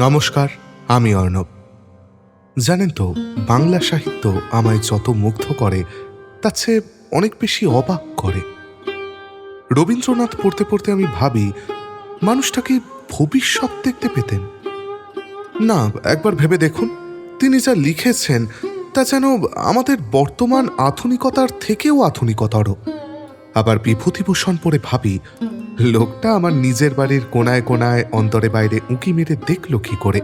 নমস্কার, আমি অর্ণব। জানেন তো, বাংলা সাহিত্য আমায় যত মুগ্ধ করে তার চেয়ে অনেক বেশি অবাক করে। রবীন্দ্রনাথ পড়তে পড়তে আমি ভাবি, মানুষটা কি ভবিষ্যৎ দেখতে পেতেন? না, একবার ভেবে দেখুন, তিনি যা লিখেছেন তা যেন আমাদের বর্তমান আধুনিকতার থেকেও আধুনিকতর। আবার বিভূতিভূষণ পড়ে ভাবি, লোকটা আমার নিজের বাড়ির কোনায় কোনায় অন্তরে বাইরে উঁকি মেরে দেখল কি করে।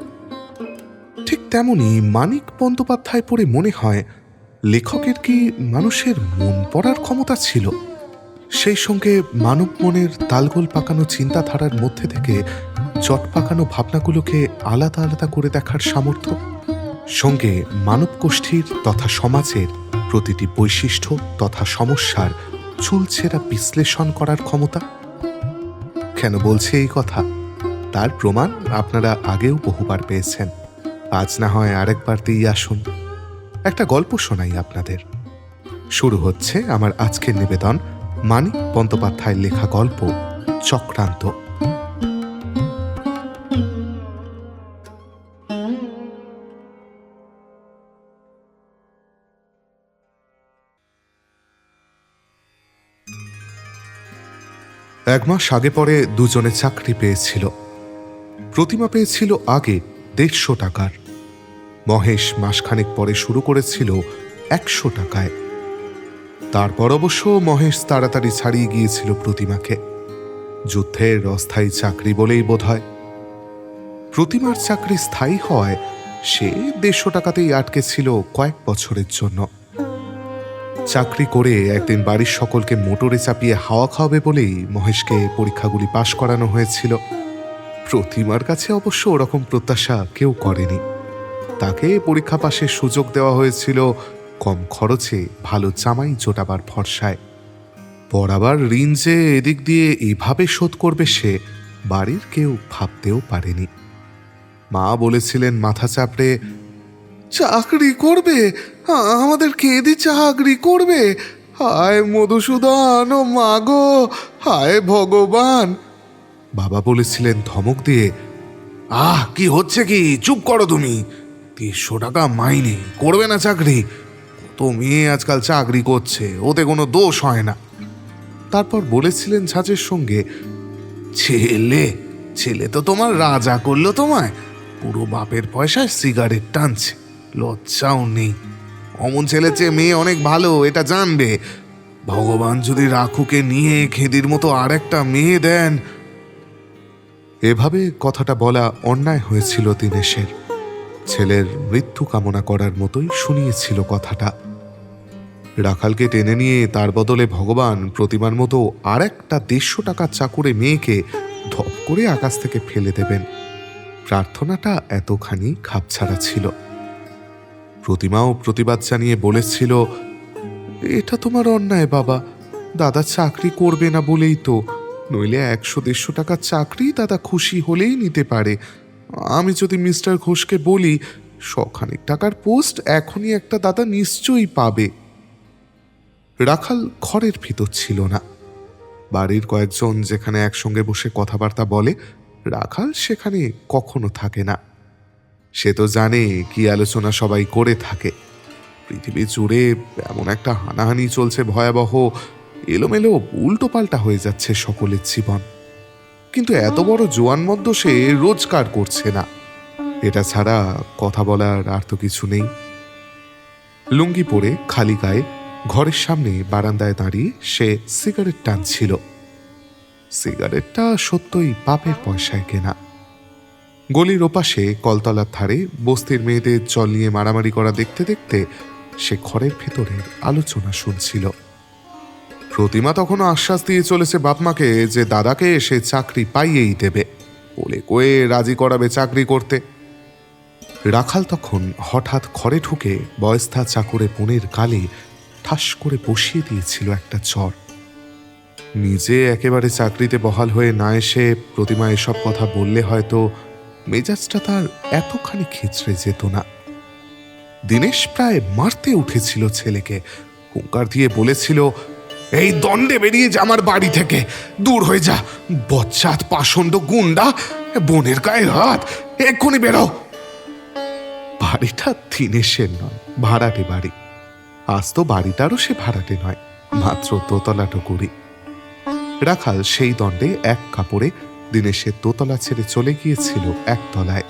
ঠিক তেমনি মানিক বন্দ্যোপাধ্যায় পড়ে মনে হয়, লেখকের কি মানুষের মন পড়ার ক্ষমতা ছিল? সেই সঙ্গে মানব মনের তালগোল পাকানো চিন্তাধারার মধ্যে থেকে জট পাকানো ভাবনাগুলোকে আলাদা আলাদা করে দেখার সামর্থ্য, সঙ্গে মানব গোষ্ঠীর তথা সমাজের প্রতিটি বৈশিষ্ট্য তথা সমস্যার চুলছেরা বিশ্লেষণ করার ক্ষমতা। কেন বলছে এই কথা? তার প্রমাণ আপনারা আগেও বহুবার পেয়েছেন। আজ না হয় আরেকবার দিয়ে আসুন। একটা গল্প শোনাই আপনাদের। শুরু হচ্ছে আমার আজকের নিবেদন, মানিক বন্দ্যোপাধ্যায়ের লেখা গল্প চক্রান্ত। এক মাস আগে পরে দুজনে চাকরি পেয়েছিল। প্রতিমা পেয়েছিল আগে 150 টাকার। মহেশ মাসখানেক পরে শুরু করেছিল 100 টাকায়। তারপর অবশ্য মহেশ তাড়াতাড়ি ছাড়িয়ে গিয়েছিল প্রতিমাকে। যুদ্ধের অস্থায়ী চাকরি বলেই বোধ হয়। প্রতিমার চাকরি স্থায়ী হওয়ায় সে 150 টাকাতেই আটকে ছিল কয়েক বছরের জন্য। চাকরি করে একদিন বাড়ির সকলকে মোটরে চাপিয়ে হাওয়া খাওয়াবে বলেই মহেশকে পরীক্ষাগুলি পাশ করানো হয়েছিল। প্রতিমার কাছে অবশ্য ওরকম প্রত্যাশা কেউ করেনি। তাকে পরীক্ষা পাশের সুযোগ দেওয়া হয়েছিল কম খরচে ভালো জামাই জোটাবার ভরসায়। পড়াবার ঋণ যে এদিক দিয়ে এভাবে শোধ করবে সে বাড়ির কেউ ভাবতেও পারেনি। মা বলেছিলেন মাথা চাপড়ে, চাকরি করবে? আমাদের কেঁদি চাকরি করবে? হায় মধুসূদন, ও মা গো, হায় ভগবান। বাবা বলেছিলেন ধমক দিয়ে, কি হচ্ছে কি, চুপ করো তুমি। 300 টাকা মাইনে, করবে না চাকরি? কত মেয়ে আজকাল চাকরি করছে, ওতে কোনো দোষ হয় না। তারপর বলেছিলেন ঝাঁঝের সঙ্গে, ছেলে ছেলে তো তোমার রাজা করলো তোমায়, পুরো বাপের পয়সায় সিগারেট টানছে, লজ্জাও নেই। অমন ছেলের চেয়ে মেয়ে অনেক ভালো, এটা জানবে। ভগবান যদি রাখুকে নিয়ে খেদির মতো আর একটা মেয়ে দেন। এভাবে কথাটা বলা অন্যায় হয়েছিল দীনেশের। ছেলের মৃত্যু কামনা করার মতোই শুনিয়েছিল কথাটা। রাখালকে টেনে নিয়ে তার বদলে ভগবান প্রতিমার মতো আর একটা 150 টাকার চাকুরে মেয়েকে ধপ করে আকাশ থেকে ফেলে দেবেন, প্রার্থনাটা এতখানি খাপছাড়া ছিল। প্রতিমাও প্রতিবাদ জানিয়ে বলেছিল, এটা তোমার অন্যায় বাবা, দাদা চাকরি করবে না বলেই তো, নইলে 100-150 টাকার চাকরি দাদা খুশি হলেই নিতে পারে। আমি যদি মিস্টার ঘোষকে বলি, 100 টাকার পোস্ট এখনই একটা দাদা নিশ্চয়ই পাবে। রাখাল ঘরের ভিতর ছিল না। বাড়ির কয়েকজন যেখানে একসঙ্গে বসে কথাবার্তা বলে, রাখাল সেখানে কখনো থাকে না। সে তো জানে কি আলোচনা সবাই করে থাকে। পৃথিবী জুড়ে এমন একটা হানাহানি চলছে ভয়াবহ, এলোমেলো উল্টো পাল্টা হয়ে যাচ্ছে সকলের জীবন। কিন্তু এত বড় জোয়ানমদ্য সে রোজগার করছে না, এটা ছাড়া কথা বলার আর তো কিছু নেই। লুঙ্গি পরে খালি গায়ে ঘরের সামনে বারান্দায় দাঁড়িয়ে সে সিগারেট টানছিল। সিগারেটটা সত্যই বাপের পয়সায় কেনা। গলির ওপাশে কলতলার ধারে বস্তির মেয়েদের জল নিয়ে মারামারি করা দেখতে দেখতে সে ঘরের ভেতরের আলোচনা শুনছিল। প্রতিমা তখনও আশ্বাস দিয়ে চলেছে বাপমাকে যে দাদাকে সে চাকরি পাইয়েই দেবে, বলে কয়ে রাজি করাবে চাকরি করতে। রাখাল তখন হঠাৎ ঘরে ঢুকে বয়স্তা চাকরে বোনের গালে ঠাস করে বসিয়ে দিয়েছিল একটা চর। নিজে একেবারে চাকরিতে বহাল হয়ে না এসে প্রতিমা এসব কথা বললে হয়তো মেজাজটা তার এতখানি খিচড়ে যেত না। দীনেশ প্রায় মারতে উঠেছিল ছেলেকে, হুঙ্কার দিয়ে বলেছিল, এই দণ্ডে বেরিয়ে যা আমার বাড়ি থেকে, দূর হয়ে যা, বচ্চাত পাষণ্ড গুন্ডা, বোনের গায়ে হাত, এক্ষুনি বেরো। বাড়িটা দীনেশের নয়, ভাড়াটে বাড়ি। আজ তো বাড়িটারও সে ভাড়াটে নয়, মাত্র দোতলাটো করি। রাখাল সেই দণ্ডে এক কাপড়ে দীনেশের দোতলা ছেড়ে চলে গিয়েছিল একতলায়।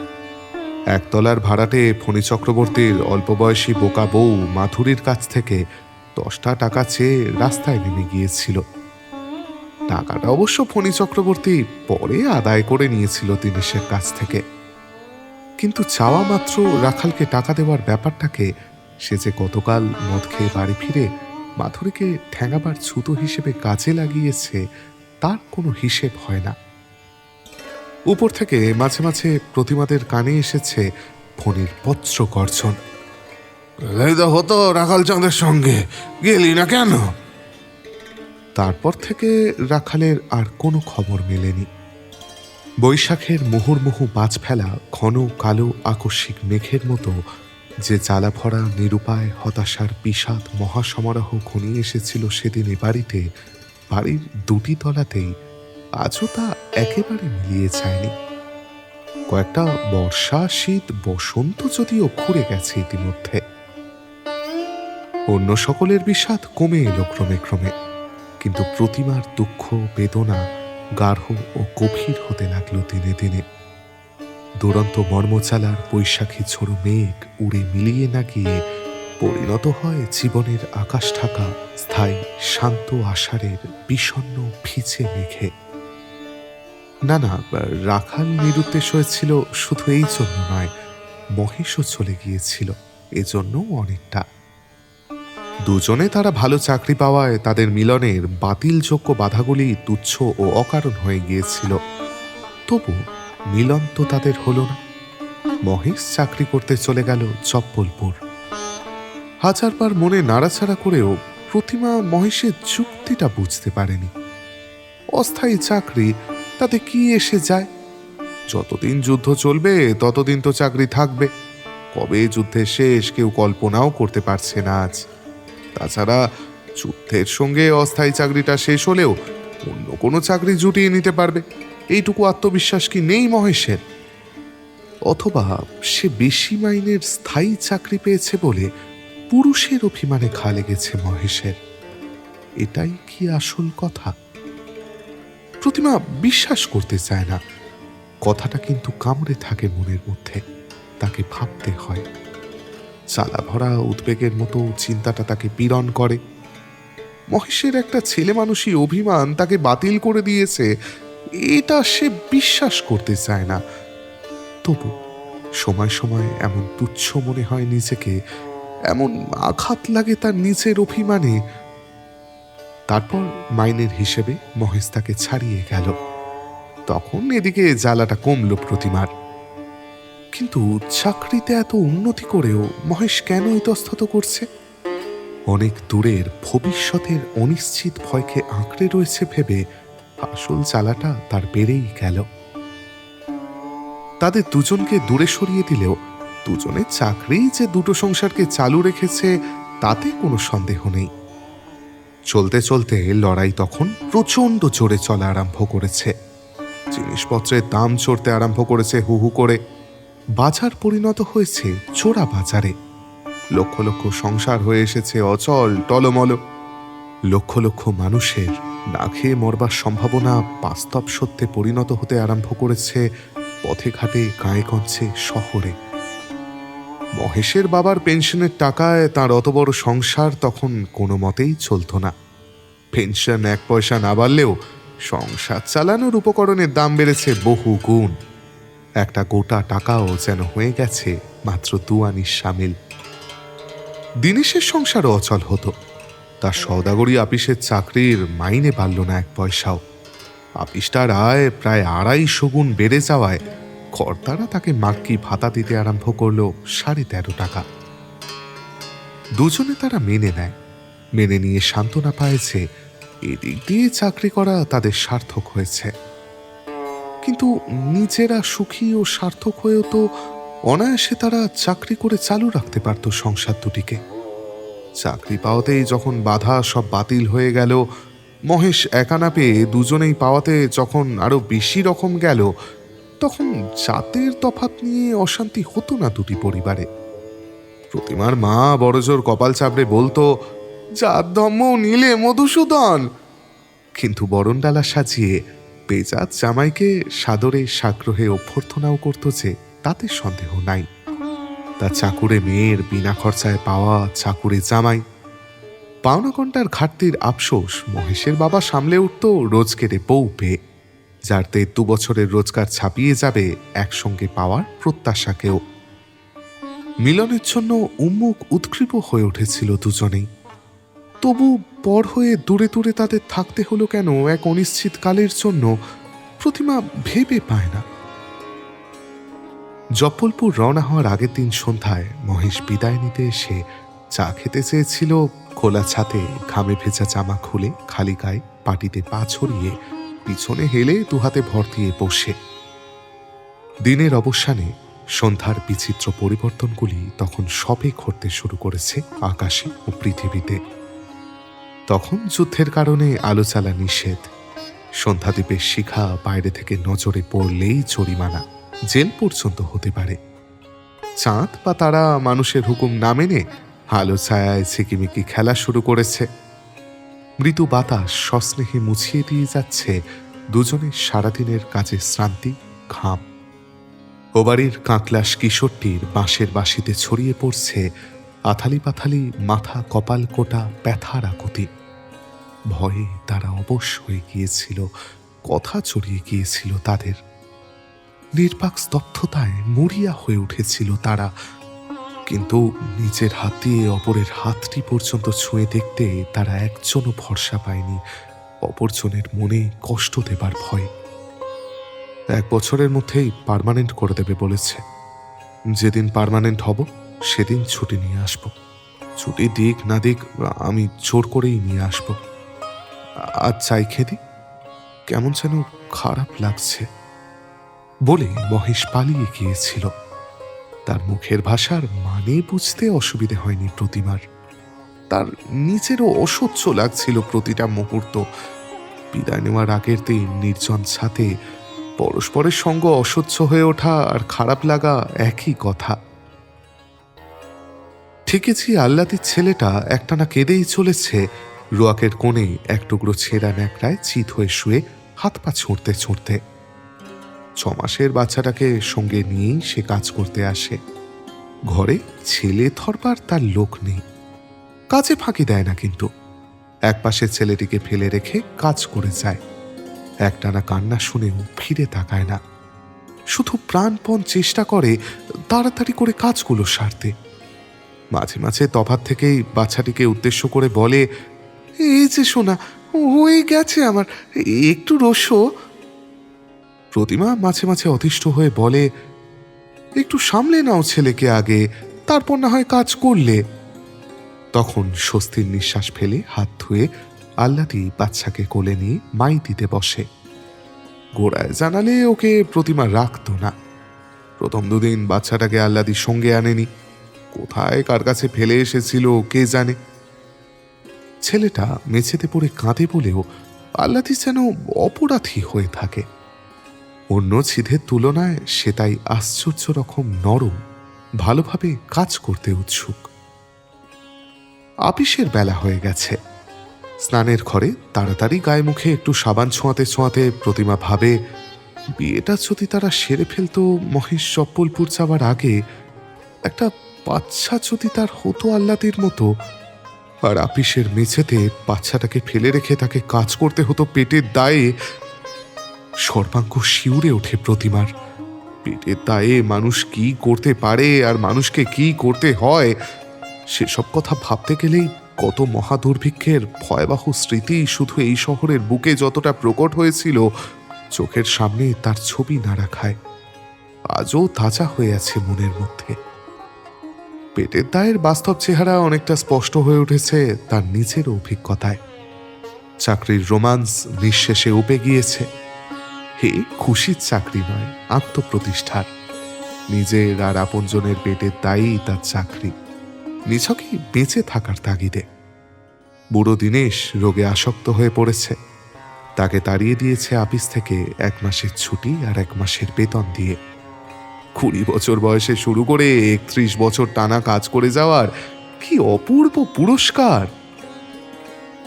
একতলার ভাড়াটে ফণী চক্রবর্তীর অল্প বয়সী বোকা বউ মাধুরীর কাছ থেকে 10টা টাকা চেয়ে রাস্তায় নেমে গিয়েছিল। টাকাটা অবশ্য ফণী চক্রবর্তী পরে আদায় করে নিয়েছিল দীনেশের কাছ থেকে, কিন্তু চাওয়া মাত্র রাখালকে টাকা দেওয়ার ব্যাপারটাকে সে যে গতকাল মদ খেয়ে বাড়ি ফিরে মাধুরীকে ঠ্যাঙাবার ছুতো হিসেবে কাজে লাগিয়েছে তার কোনো হিসেব হয় না। উপর থেকে মাঝে মাঝে প্রতিমাদের কানে এসেছে ফণীর পত্র গর্জন। হতো রাখাল চাঁদের সঙ্গে গেলি না কেন? তারপর থেকে রাখালের আর কোনো খবর মেলেনি। বৈশাখের মুহুর্মুহু বাজ ফেলা ঘন কালো আকস্মিক মেঘের মতো যে জ্বালা ভরা নিরুপায় হতাশার বিষাদ মহাসমারোহ ঘনিয়ে এসেছিল সেদিন এ বাড়িতে, বাড়ির 2টি তলাতেই আজও তা একেবারে মিলিয়ে যায়নি। কয়েকটা বর্ষা, শীত, বসন্ত যদিও ঘুরে গেছে ইতিমধ্যে। অন্য সকলের বিষাদ কমে এলো ক্রমে ক্রমে, কিন্তু প্রতিমার দুঃখ বেদনা গাঢ় ও গভীর হতে লাগলো দিনে দিনে। দুরন্ত মর্মচালার বৈশাখী ঝোড়ো মেঘ উড়ে মিলিয়ে না গিয়ে পরিণত হয় জীবনের আকাশ ঢাকা স্থায়ী শান্ত আষাঢ়ের বিষণ্ণ ভিজে মেঘে। না না, রাখাল নিরুদ্দেশ হয়েছিল শুধু এই জন্য নয়, মহেশও চলে গিয়েছিল এজন্য অনেকটা। দুজনে তারা ভালো চাকরি পাওয়ায় তাদের মিলনের বাতিলযোগ্য বাধাগুলি তুচ্ছ ও অকারণ হয়ে গিয়েছিল। তবু মিলন তো তাদের হলো না। মহেশ চাকরি করতে চলে গেল জব্বলপুর। হাজারবার মনে নাড়াচাড়া করেও প্রতিমা মহেশের যুক্তিটা বুঝতে পারেনি। অস্থায়ী চাকরি, তাতে কি এসে যায়? যতদিন যুদ্ধ চলবে ততদিন তো চাকরি থাকবে। কবে যুদ্ধের শেষ কেউ কল্পনাও করতে পারছে না আজ। তাছাড়া যুদ্ধের সঙ্গে অস্থায়ী চাকরিটা শেষ হলেও অন্য কোনো চাকরি জুটিয়ে নিতে পারবে, এইটুকু আত্মবিশ্বাস কি নেই মহেশের? অথবা সে বেশি মাইনের স্থায়ী চাকরি পেয়েছে বলে পুরুষের অভিমানে ঘা লেগেছে মহেশের? এটাই কি আসল কথা? প্রতিমা বিশ্বাস করতে চায় না, কথাটা কিন্তু কামড়ে থাকে মনের মধ্যে, তাকে ভাবতে হয়। জ্বালা ভরা উদ্বেগের মতো চিন্তাটা তাকে পীড়ন করে। মহেশের একটা ছেলে মানুষই অভিমান তাকে বাতিল করে দিয়েছে, এটা সে বিশ্বাস করতে চায় না। তবু সময় সময় এমন তুচ্ছ মনে হয় নিজেকে, এমন আঘাত লাগে তার নিজের অভিমানে। তারপর মাইনের হিসেবে মহেশ তাকে ছাড়িয়ে গেল। তখন এদিকে জ্বালাটা কমল প্রতিমার। কিন্তু চাকরিতে এত উন্নতি করেও মহেশ কেন ইতস্তত করছে? অনেক দূরের ভবিষ্যতের অনিশ্চিত ভয়কে আঁকড়ে রয়েছে ভেবে আসল জ্বালাটা তার বেড়েই গেল। তাদের দুজনকে দূরে সরিয়ে দিলেও দুজনের চাকরি যে দুটো সংসারকে চালু রেখেছে তাতে কোনো সন্দেহ নেই। চলতে চলতে লড়াই তখন প্রচণ্ড জোরে চলা আরম্ভ করেছে। জিনিসপত্রের দাম চড়তে আরম্ভ করেছে হু হু করে। বাজার পরিণত হয়েছে চোরা বাজারে। লক্ষ লক্ষ সংসার হয়ে এসেছে অচল টলমল। লক্ষ লক্ষ মানুষের না খেয়ে মরবার সম্ভাবনা বাস্তব সত্যে পরিণত হতে আরম্ভ করেছে পথে ঘাটে, গায়ে গঞ্জে, শহরে। মহেশের বাবার পেনশনের টাকায় তার অত বড় সংসার তখন কোনো মতেই চলত না। পেনশন 1 পয়সা না বাড়লেও সংসার চালানোর উপকরণের দাম বেড়েছে বহু গুণ। একটা গোটা টাকাও যেন হয়ে গেছে মাত্র 2 আনির সামিল। দীনেশের সংসারও অচল হতো। তার সওদাগরি আপিসের চাকরির মাইনে বাড়ল না 1 পয়সাও। আপিসটার আয় প্রায় 250 গুণ বেড়ে যাওয়ায় কর্তারা তাকে মাক্কি ভাতা দিতে আরম্ভ করল 13.5 টাকা। দুজনে তারা মেনে নেয়। মেনে নিয়ে সান্ত্বনা পায় যে এদিক দিয়ে চাকরি করা তাদের সার্থক হয়েছে। কিন্তু নিজেরা সুখী ও সার্থক হয়েও তো অনায়াসে তারা চাকরি করে চালু রাখতে পারত সংসার দুটিকে। চাকরি পাওয়াতেই যখন বাধা সব বাতিল হয়ে গেল, মহেশ একা না পেয়ে দুজনেই পাওয়াতে যখন আরো বেশি রকম গেল, তখন জাতের তফাৎ নিয়ে অশান্তি হতো না দুটি পরিবারে। প্রতিমার মা বড়জোর কপাল চাপড়ে বলতো, জাত ধর্ম নিলে মধুসূদন, কিন্তু বরণডালা সাজিয়ে পেজাত জামাইকে সাদরে সাগ্রহে অভ্যর্থনাও করত যে তাতে সন্দেহ নাই। তা চাকুরে মেয়ের বিনা খরচায় পাওয়া চাকুরে জামাই। পাওনা ঘন্টার ঘাটতির আফসোস মহেশের বাবা সামলে উঠত রোজকেরে বউ পেয়ে, যার 2 বছরের রোজগার ছাপিয়ে যাবে একসঙ্গে পাওয়ার প্রত্যাশাকেও। মিলনের জন্য উন্মুখ উৎক্ষিপ্ত হয়ে উঠেছিল দুজনেই। তবু পর হয়ে দূরে দূরে তাদের থাকতে হলো কেন এক অনিশ্চিত কালের জন্য, প্রতিমা ভেবে পায় না। জব্বলপুর রওনা হওয়ার আগের দিন সন্ধ্যায় মহেশ বিদায় নিতে এসে চা খেতে চেয়েছিল খোলা ছাতে, ঘামে ভেজা জামা খুলে খালি গায়ে পাটিতে পা ছড়িয়ে পিছনে হেলে দুহাতে ভর দিয়ে বসে। দিনের অবসানে সন্ধ্যার বিচিত্র পরিবর্তনগুলি তখন সবে ঘটতে শুরু করেছে আকাশে ও পৃথিবীতে। তখন যুদ্ধের কারণে আলো জ্বালা নিষেধ। সন্ধ্যাদ্বীপের শিখা বাইরে থেকে নজরে পড়লেই জরিমানা, জেল পর্যন্ত হতে পারে। চাঁদ বা তারা মানুষের হুকুম না মেনে আলো ছায়ায় ঝিকিমিকি খেলা শুরু করেছে। মৃদু বাতাস সস্নেহে মুছিয়ে দিয়ে যাচ্ছে দুজনের সারাদিনের কাজের শ্রান্তি, ঘাম। ও বাড়ির কাঁকলাস কিশোরটির বাঁশের বাঁশিতে ছড়িয়ে পড়ছে আথালি পাথালি মাথা কপাল কোটা ব্যথার আকুতি। ভয়ে তারা অবশ হয়ে গিয়েছিল, কথা জড়িয়ে গিয়েছিল তাদের। নির্বাক স্তব্ধতায় মরিয়া হয়ে উঠেছিল তারা, কিন্তু নিজের হাত দিয়ে অপরের হাতটি পর্যন্ত ছুঁয়ে দেখতে তারা একজনও ভরসা পায়নি অপরজনের মনে কষ্ট দেবার ভয়। 1 বছরের মধ্যেই পার্মানেন্ট করে দেবে বলেছে। যেদিন পার্মানেন্ট হব সেদিন ছুটি নিয়ে আসব। ছুটি দিক না দিক আমি জোর করেই নিয়ে আসব। আজ চাই খেদি, কেমন যেন খারাপ লাগছে বলে মহেশ পালিয়ে গিয়েছিল। তার মুখের ভাষার মানে বুঝতে অসুবিধে হয়নি প্রতিমার। তার নিজেরও অসহ্য লাগছিল প্রতিটা মুহূর্ত। বিদায় নেওয়ার আগের দিন নির্জন ছাতে পরস্পরের সঙ্গ অসহ্য হয়ে ওঠা আর খারাপ লাগা একই কথা। ঠিকেছি, আহ্লাদির ছেলেটা একটানা কেঁদেই চলেছে রোয়াকের কোণে এক টুকরো ছেঁড়া ন্যাকড়ায় চিত হয়ে শুয়ে হাত পা ছুঁড়তে ছুঁড়তে। 6 মাসের বাচ্চাটাকে সঙ্গে নিয়েই সে কাজ করতে আসে। ঘরে ছেলে ধরবার তার লোক নেই, কাজে ফাঁকি দেয় না, কিন্তু একপাশে ছেলেটিকে ফেলে রেখে কাজ করে যায়। একটানা কান্না শুনেও ফিরে তাকায় না, শুধু প্রাণপণ চেষ্টা করে তাড়াতাড়ি করে কাজগুলো সারতে। মাঝে মাঝে তফাৎ থেকেই বাচ্চাটিকে উদ্দেশ্য করে বলে, এই যে শোনা, হয়ে গেছে আমার, একটু রসো। প্রতিমা মাঝে মাঝে অতিষ্ঠ হয়ে বলে, একটু সামলে নাও ছেলেকে আগে, তারপর না হয় কাজ করলে। তখন স্বস্তির নিঃশ্বাস ফেলে হাত ধুয়ে আহ্লাদি বাচ্চাকে কোলে নিয়ে মাই দিতে বসে। গোড়ায় জানালে ওকে প্রতিমা রাখত না। প্রথম 2 দিন বাচ্চাটাকে আহ্লাদির সঙ্গে আনেনি, কোথায় কার কাছে ফেলে এসেছিল কে জানে। ছেলেটা মেঝেতে পড়ে কাঁদে বলেও আহ্লাদি যেন অপরাধী হয়ে থাকে। অন্য ছিদের তুলনায় সে তাই আশ্চর্য রকম নরম, ভালোভাবে কাজ করতে উৎসুক। আপিসের বেলা হয়ে গেছে। স্নানের ঘরে তাড়াতাড়ি গায়ে মুখে একটু সাবান ছোঁয়াতে ছোঁয়াতে প্রতিমা ভাবে, বিয়েটা যদি তারা সেরে ফেলতো মহেশ জব্বলপুর যাওয়ার আগে, একটা বাচ্চা যদি তার হতো আহ্লাদির মতো, আর আপিসের মেঝেতে বাচ্চাটাকে ফেলে রেখে তাকে কাজ করতে হতো পেটের দায়ে। সর্বাঙ্গ শিউরে ওঠে প্রতিমার। পেটের দায়ে মানুষ কি করতে পারে আর মানুষকে কি করতে হয় সেসব কথা ভাবতে গেলেই কত মহাদুর্ভিক্ষের ভয়াবহ স্মৃতি শুধু এই শহরের বুকে যতটা প্রকট হয়েছিল, চোখের সামনে তার ছবি না রাখায় আজও তাজা হয়ে আছে মনের মধ্যে। পেটের দায়ের বাস্তব চেহারা অনেকটা স্পষ্ট হয়ে উঠেছে তার নিজের অভিজ্ঞতায়। চাকরির রোমান্স নিঃশেষে উপে গিয়েছে। হে খুশির চাকরি নয়, আত্মপ্রতিষ্ঠার। নিজের আর আপনজনের পেটের দায়ই তার চাকরি। নিছকই বেঁচে থাকার তাগিদে। বুড়ো দীনেশ রোগে আসক্ত হয়ে পড়েছে। তাকে তাড়িয়ে দিয়েছে অফিস থেকে 1 মাসের ছুটি আর 1 মাসের বেতন দিয়ে। 20 বছর বয়সে শুরু করে 31 বছর টানা কাজ করে যাওয়ার কি অপূর্ব পুরস্কার!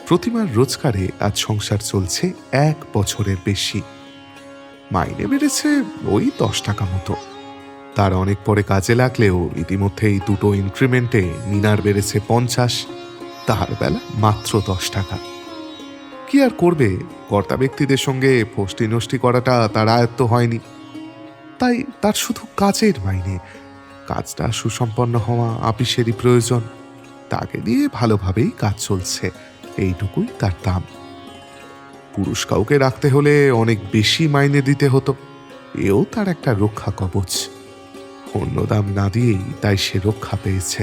প্রতিমার রোজগারে আজ সংসার চলছে 1 বছরের বেশি। মাইনে বেড়েছে ওই 10 টাকা মতো। তার অনেক পরে কাজে লাগলেও ইতিমধ্যেই 2টো ইনক্রিমেন্টে মিনার বেড়েছে 50, তার বেলা মাত্র 10 টাকা। কি আর করবে, কর্তা ব্যক্তিদের সঙ্গে ফষ্টি নষ্টি করাটা তার আয়ত্ত হয়নি। তাই তার শুধু কাজের মাইনে, কাজটা সুসম্পন্ন হওয়া আপিসেরই প্রয়োজন। তাকে দিয়ে ভালোভাবেই কাজ চলছে, এইটুকুই তার দাম। পুরুষ কাউকে রাখতে হলে অনেক বেশি মাইনে দিতে হতো, এও তার একটা রক্ষা কবচ। অন্য দাম না দিয়েই তাই সে রক্ষা পেয়েছে।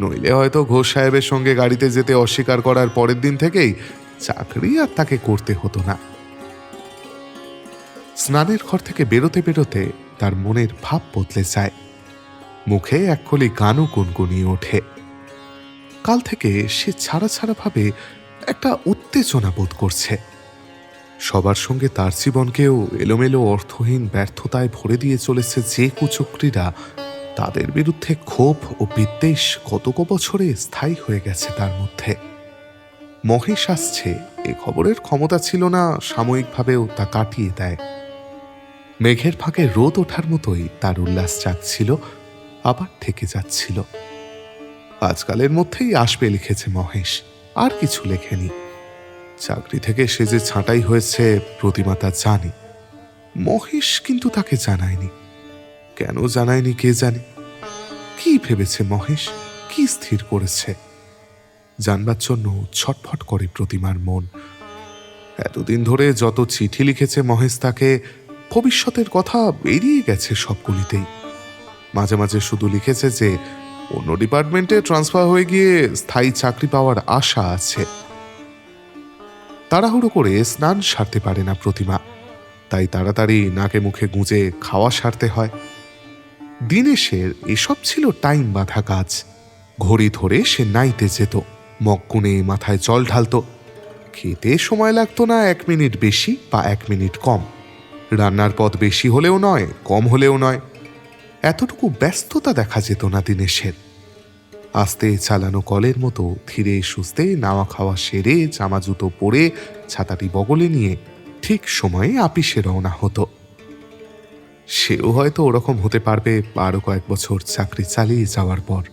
নইলে হয়তো ঘোষ সাহেবের সঙ্গে গাড়িতে যেতে অস্বীকার করার পরের দিন থেকেই চাকরি আর তাকে করতে হতো না। স্নানের ঘর থেকে বেরোতে বেরোতে তার মনের ভাব বদলে যায়। মুখে একখলি গানও গুনগুনিয়ে ওঠে। কাল থেকে সে ছাড়া ছাড়া ভাবে একটা উত্তেজনা বোধ করছে। সবার সঙ্গে তার জীবনকেও এলোমেলো অর্থহীন ব্যর্থতায় ভরে দিয়ে চলেছে যে কুচক্রীরা, তাদের বিরুদ্ধে ক্ষোভ ও বিদ্বেষ কত বছরে স্থায়ী হয়ে গেছে তার মধ্যে। মহেশ আসছে এ খবরের ক্ষমতা ছিল না সাময়িকভাবেও তা কাটিয়ে দেয়। মেঘের ফাঁকে রোদ ওঠার মতোই তার উল্লাস জাগছিল, আবার থেকে যাচ্ছিল। আজকালের মধ্যেই আসবে লিখেছে মহেশ, আর কিছু লেখেনি। চাকরি থেকে সে যে ছাঁটাই হয়েছে প্রতিমা তা জানে, মহেশ কিন্তু তাকে জানায়নি। কেন জানায়নি কে জানে? কি ভেবেছে মহেশ, কি স্থির করেছে? জানবার জন্য ছটফট করে প্রতিমার মন। এতদিন ধরে যত চিঠি লিখেছে মহেশ তাকে, ভবিষ্যতের কথা বেরিয়ে গেছে সবগুলিতেই। মাঝে মাঝে শুধু লিখেছে যে অন্য ডিপার্টমেন্টে ট্রান্সফার হয়ে গিয়ে স্থায়ী চাকরি পাওয়ার আশা আছে। তাড়াহুড়ো করে স্নান সারতে পারে না প্রতিমা, তাই তাড়াতাড়ি নাকে মুখে গুঁজে খাওয়া সারতে হয়। দীনেশের এসব ছিল টাইম বাঁধা কাজ। ঘড়ি ধরে সে নাইতে যেত, মগগুনে মাথায় জল ঢালত। খেতে সময় লাগতো না 1 মিনিট বেশি বা 1 মিনিট কম। রান্নার পথ বেশি হলেও নয়, কম হলেও নয়। এতটুকু ব্যস্ততা দেখা যেত না দীনেশের। আস্তে চালানো কলের মতো ধীরে সুস্থে নাওয়া খাওয়া সেরে জামা জুতো পরে ছাতাটি বগলে নিয়ে ঠিক সময়ে আপিসে রওনা হতো। সেও হয়তো ওরকম হতে পারবে আরো কয়েক বছর চাকরি চালিয়ে যাওয়ার পর।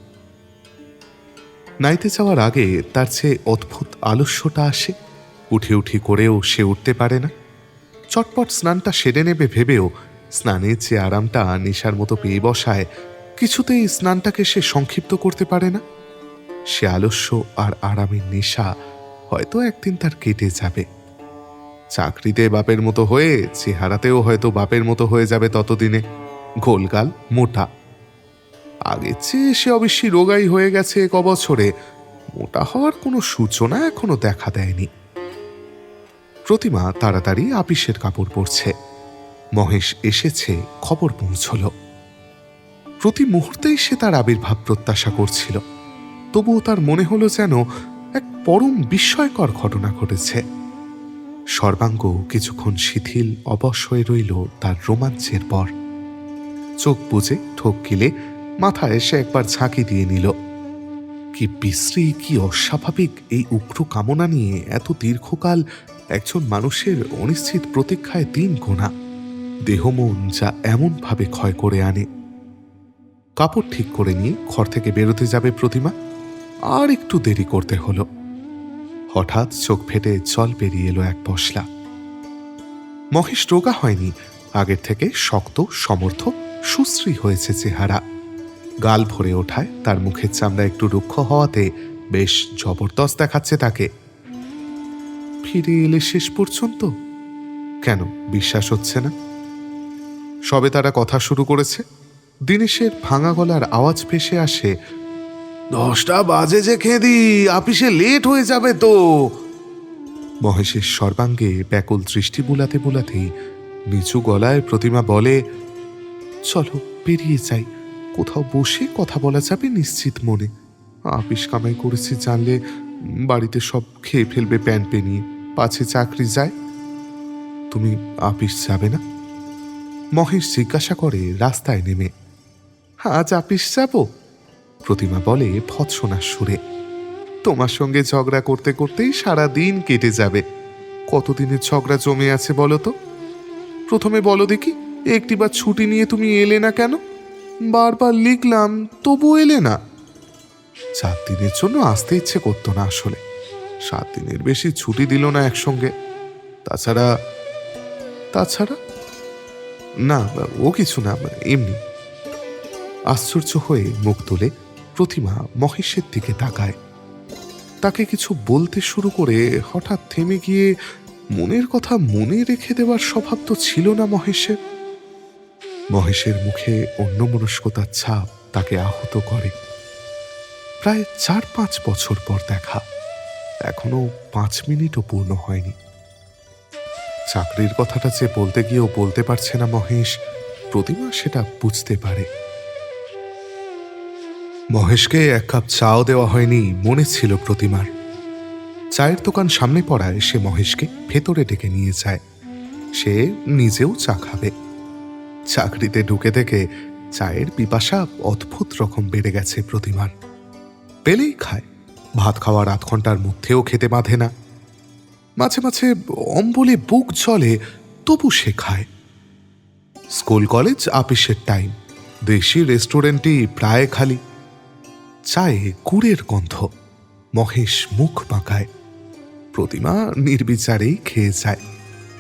নাইতে যাওয়ার আগে তার চেয়ে অদ্ভুত আলস্যটা আসে। উঠি উঠি করেও সে উঠতে পারে না। চটপট স্নানটা সেরে নেবে ভেবেও স্নানের যে আরামটা নেশার মতো পেয়ে বসায়, কিছুতেই স্নানটাকে সে সংক্ষিপ্ত করতে পারে না। সে আলস্য আর আরামের নেশা হয়তো একদিন তার কেটে যাবে। চাকরিতে বাপের মতো হয়ে চেহারাতেও হয়তো বাপের মতো হয়ে যাবে ততদিনে, গোলগাল মোটা। আগের চেয়ে সে অবশ্যই রোগাই হয়ে গেছে কবছরে, মোটা হওয়ার কোনো সূচনা এখনো দেখা দেয়নি। প্রতিমা তাড়াতাড়ি আপিসের কাপড় পরছে। মহেশ এসেছে খবর পৌঁছল। প্রতি মুহূর্তেই সে তার আবির্ভাব প্রত্যাশা করছিল, তবুও তার মনে হলো যেন এক পরম বিস্ময়কর ঘটনা ঘটেছে। সর্বাঙ্গ কিছুক্ষণ শিথিল অবশ হয়ে রইল তার রোমাঞ্চের পর। চোখ বুজে ঠোক গিলে মাথায় এসে একবার ঝাঁকি দিয়ে নিল। কি বিশ্রী, কি অস্বাভাবিক এই উগ্র কামনা নিয়ে এত দীর্ঘকাল একজন মানুষের অনিশ্চিত প্রতীক্ষায় দিন গোনা, দেহ মন যা এমন ভাবে ক্ষয় করে আনে। কাপড় ঠিক করে নিয়ে ঘর থেকে বেরোতে যাবে প্রতিমা, আর একটু দেরি করতে হলো। হঠাৎ চোখ ফেটে জল বেরিয়ে এলো এক পশলা। মহেশ রোগা হয়নি, আগের থেকে শক্ত সমর্থ সুশ্রী হয়েছে চেহারা। গাল ভরে ওঠায় তার মুখের চামড়া একটু রুক্ষ হওয়াতে বেশ জবরদস্ত দেখাচ্ছে তাকে। ফিরে এলে শেষ পর্যন্ত? কেন বিশ্বাস হচ্ছে না? সবে তারা কথা শুরু করেছে, দীনেশের ভাঙা গলার আওয়াজ ভেসে আসে, 10টা বাজে যে খেদি, আপিসে লেট হয়ে যাবে তো। মহেশের সর্বাঙ্গে ব্যাকুল দৃষ্টি বুলাতে বুলাতেই নিচু গলায় প্রতিমা বলে, চলো বেরিয়ে যাই, কোথাও বসে কথা বলা যাবে নিশ্চিত মনে। আপিস কামাই করেছি জানলে বাড়িতে সব খেয়ে ফেলবে প্যান পেনিয়ে, পাছে চাকরি যায়। তুমি আপিস যাবে না? মহেশ জিজ্ঞাসা করে রাস্তায় নেমে। আজ আপিস যাব? প্রতিমা বলে ভৎসনার সুরে। তোমার সঙ্গে ঝগড়া করতে করতেই সারা দিন কেটে যাবে। কতদিনের ঝগড়া জমে আছে বলো তো? প্রথমে বলো দেখি, একটিবার ছুটি নিয়ে তুমি এলে না কেন? বারবার লিখলাম, তবু এলে না। 4 দিনের জন্য আসতে ইচ্ছে করতো না আসলে। 7 দিনের বেশি ছুটি দিল না একসঙ্গে। তাছাড়া তাছাড়া না, ও কিছু না, এমনি। আশ্চর্য হয়ে মুখ তুলে প্রতিমা মহেশের দিকে তাকায়। তাকে কিছু বলতে শুরু করে হঠাৎ থেমে গিয়ে মনের কথা মনে রেখে দেওয়ার স্বভাব তো ছিল না মহেশের। মহেশের মুখে অন্যমনস্কতার ছাপ তাকে আহত করে। প্রায় 4-5 বছর পর দেখা, এখনো 5 মিনিটও পূর্ণ হয়নি। চাকরির কথাটা যে বলতে গিয়েও বলতে পারছে না মহেশ, প্রতিমা সেটা বুঝতে পারে। মহেশকে 1 কাপ চাও দেওয়া হয়নি মনে ছিল প্রতিমার। চায়ের দোকান সামনে পড়ায় সে মহেশকে ভেতরে ডেকে নিয়ে যায়। সে নিজেও চা খাবে। চাকরিতে ঢুকে থেকে চায়ের পিপাসা অদ্ভুত রকম বেড়ে গেছে প্রতিমার। পেলেই খায়। ভাত খাওয়ার 8 ঘন্টার মধ্যেও খেতে বাঁধে না। মাঝে মাঝে অম্বলে বুক জ্বলে, তবু সে খায়। স্কুল কলেজ আপিসের টাইম, দেশি রেস্টুরেন্টই প্রায় খালি। চায়ে গুড়ের গন্ধ। মহেশ মুখ বাঁকায়। প্রতিমা নির্বিচারেই খেয়ে যায়।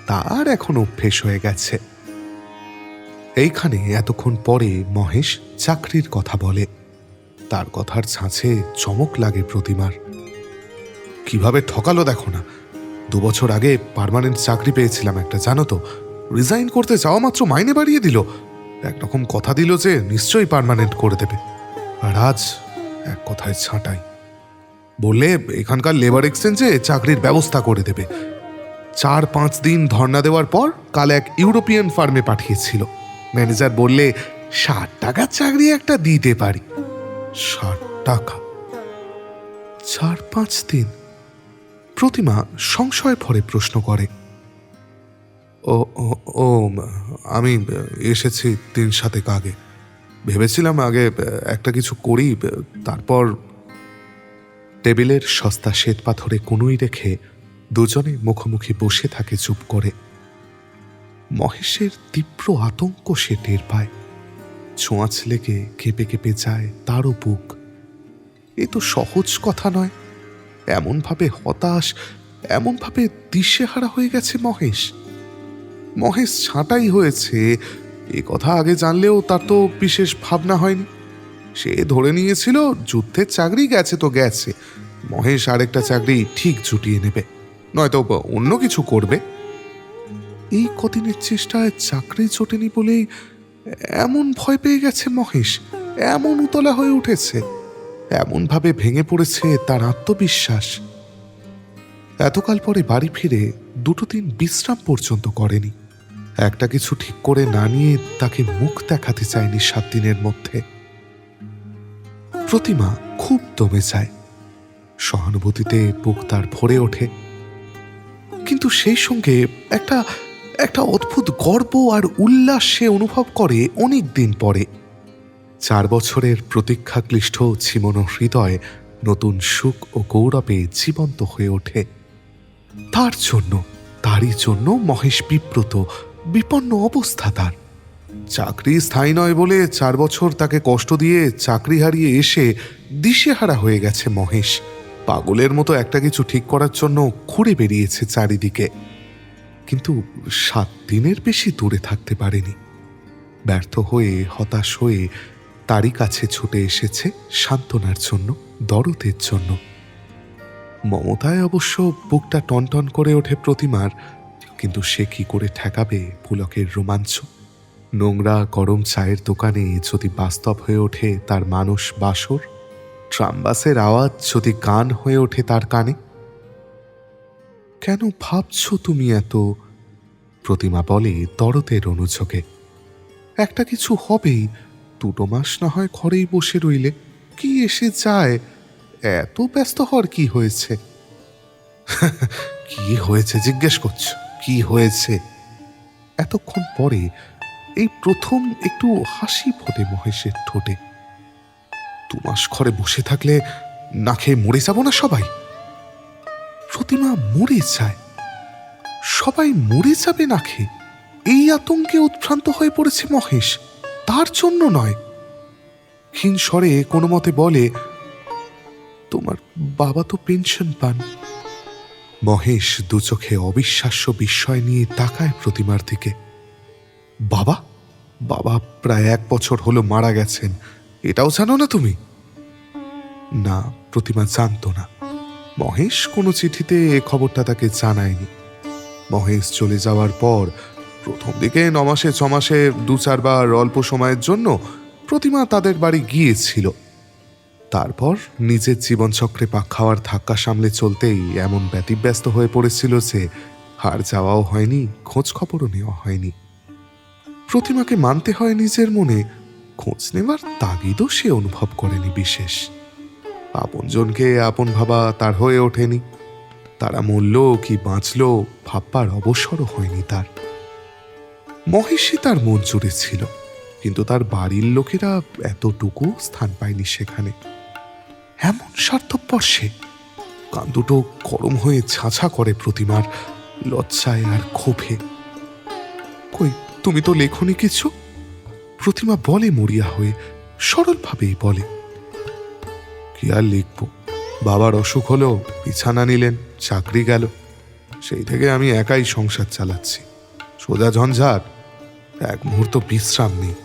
তার এখন অভ্যেস হয়ে গেছে। এইখানে এতক্ষণ পরে মহেশ চাকরির কথা বলে। তার কথার ছাঁচে চমক লাগে প্রতিমার। কিভাবে ঠকালো দেখো না। 2 বছর আগে পার্মানেন্ট চাকরি পেয়েছিলাম একটা, জানো তো। রিজাইন করতে যাওয়া মাত্র মাইনে বাড়িয়ে দিল। একরকম কথা দিল যে নিশ্চয়ই পার্মানেন্ট করে দেবে। আর আজ এক কথায় ছাঁটাই। বললে এখানকার লেবার এক্সচেঞ্জে চাকরির ব্যবস্থা করে দেবে। 4-5 দিন ধর্ণা দেওয়ার পর কাল এক ইউরোপিয়ান ফার্মে পাঠিয়েছিল। ম্যানেজার বললে 60 টাকার চাকরি একটা দিতে পারি। 60 টাকা? 4-5 দিন? প্রতিমা সংশয় ভরে প্রশ্ন করে। ও ও ও আমি এসেছি 3-7 আগে। ভেবেছিলাম আগে একটা কিছু করি, তারপর। টেবিলের সস্তা শ্বেত পাথরে কনুই রেখে দুজনে মুখোমুখি বসে থাকে চুপ করে। মহেশের তীব্র আতঙ্ক সে টের পায়। ছোঁয়াচ লেগে কেঁপে কেঁপে যায় তারও বুক। এ তো সহজ কথা নয়। এমনভাবে হতাশ, এমনভাবে দিশেহারা হয়ে গেছে মহেশ। মহেশ ছাঁটাই হয়েছে এ কথা আগে জানলেও তার তো বিশেষ ভাবনা হয়নি। সে ধরে নিয়েছিল যুদ্ধের চাকরি গেছে তো গেছে, মহেশ আরেকটা চাকরি ঠিক জুটিয়ে নেবে, নয়তো অন্য কিছু করবে। এই কদিনের চেষ্টায় চাকরি জোটেনি বলেই এমন ভয় পেয়ে গেছে মহেশ, এমন উতলা হয়ে উঠেছে, এমনভাবে ভেঙে পড়েছে তার আত্মবিশ্বাস। এতকাল পরে বাড়ি ফিরে 2 দিন বিশ্রাম পর্যন্ত করেনি। একটা কিছু ঠিক করে না নিয়ে তাকে মুখ দেখাতে চায়নি 7 দিনের মধ্যে। প্রতিমা খুব দমে যায়। সহানুভূতিতে বুক তার ভরে ওঠে। কিন্তু সেই সঙ্গে একটা একটা অদ্ভুত গর্ব আর উল্লাস সে অনুভব করে অনেক দিন পরে। 4 বছরের প্রতীক্ষাক্লিষ্ট ছিমনো হৃদয় নতুন সুখ ও গৌরবে জীবন্ত হয়ে ওঠে। তার জন্য, তারই জন্য মহেশ বিব্রত, বিপন্ন অবস্থা তার। চাকরি স্থায়ী নয় বলে 4 বছর তাকে কষ্ট দিয়ে চাকরি হারিয়ে এসে দিশেহারা হয়ে গেছে মহেশ। পাগলের মতো একটা কিছু ঠিক করার জন্য ঘুরে বেরিয়েছে চারিদিকে, কিন্তু 7 দিনের বেশি দূরে থাকতে পারেনি। ব্যর্থ হয়ে, হতাশ হয়ে তারই কাছে ছুটে এসেছে সান্ত্বনার জন্য, দরদের জন্য। মমতায় অবশ্য বুকটা টনটন করে ওঠে প্রতিমার, কিন্তু সে কি করে ঠেকাবে পুলকের রোমাঞ্চ? নোংরা গরম চায়ের দোকানে যদি বাস্তব হয়ে ওঠে তার মানুষ বাসর, ট্রামবাসের আওয়াজ যদি গান হয়ে ওঠে তার কানে। কেন ভাবছো তুমি এত? প্রতিমা বলে দরদের অনুযোগে। একটা কিছু হবেই, 2 মাস না হয় ঘরেই বসে রইলে কি এসে যায়? এত ব্যস্ত হওয়ার কি হয়েছে? কি হয়েছে জিজ্ঞেস করছো? কি হয়েছে? এতক্ষণ পরে এই প্রথম একটু হাসি ফোটে মহেশের ঠোঁটে। 2 মাস ঘরে বসে থাকলে না খেয়ে মরে যাব না সবাই? প্রতিমা মরে যায়? সবাই মরে যাবে না খেয়ে? এই আতঙ্কে উৎভ্রান্ত হয়ে পড়েছে মহেশ। তার জন্য নয়। ক্ষীণ স্বরে কোনো মতে বলে, তোমার বাবা তো পেনশন পান। মহেশ দু চোখে অবিশ্বাস্য বিস্ময় নিয়ে তাকায় প্রতিমার দিকে। বাবা? বাবা প্রায় 1 বছর হলো মারা গেছেন, এটাও জানো না তুমি? না, প্রতিমা জানতো না। মহেশ কোনো চিঠিতে এ খবরটা তাকে জানায়নি। মহেশ চলে যাওয়ার পর প্রথম দিকে 9 মাসে 6 মাসে 2-4 বার অল্প সময়ের জন্য প্রতিমা তাদের বাড়ি গিয়েছিল। তারপর নিজের জীবনচক্রে পাক খাওয়ার ধাক্কা সামলে চলতেই এমন ব্যতিব্যস্ত হয়ে পড়েছিল যে আর যাওয়াও হয়নি, খোঁজ খবরও নেওয়া হয়নি। প্রতিমাকে মানতে হয় নিজের মনে খোঁজ নেবার তাগিদও সে অনুভব করেনি বিশেষ। আপনজনকে আপন ভাবা তার হয়ে ওঠেনি। তারা মরল কি বাঁচল ভাববার অবসরও হয়নি তার। মহেশই তার মন জুড়ে ছিল, কিন্তু তার বাড়ির লোকেরা এতটুকু স্থান পায়নি সেখানে। এমন স্বার্থপর সে। কান দুটো গরম হয়ে ঝাঁঝা করে প্রতিমার লজ্জায় আর ক্ষোভে। কই, তুমি তো লেখনি কিছু? প্রতিমা বলে মরিয়া হয়ে, সরলভাবেই বলে। কি আর লিখব? বাবার অসুখ হলো, বিছানা নিলেন, চাকরি গেল। সেই থেকে আমি একাই সংসার চালাচ্ছি। সোজা ঝঞ্ঝাট, এক মুহূর্ত বিশ্রাম নেই।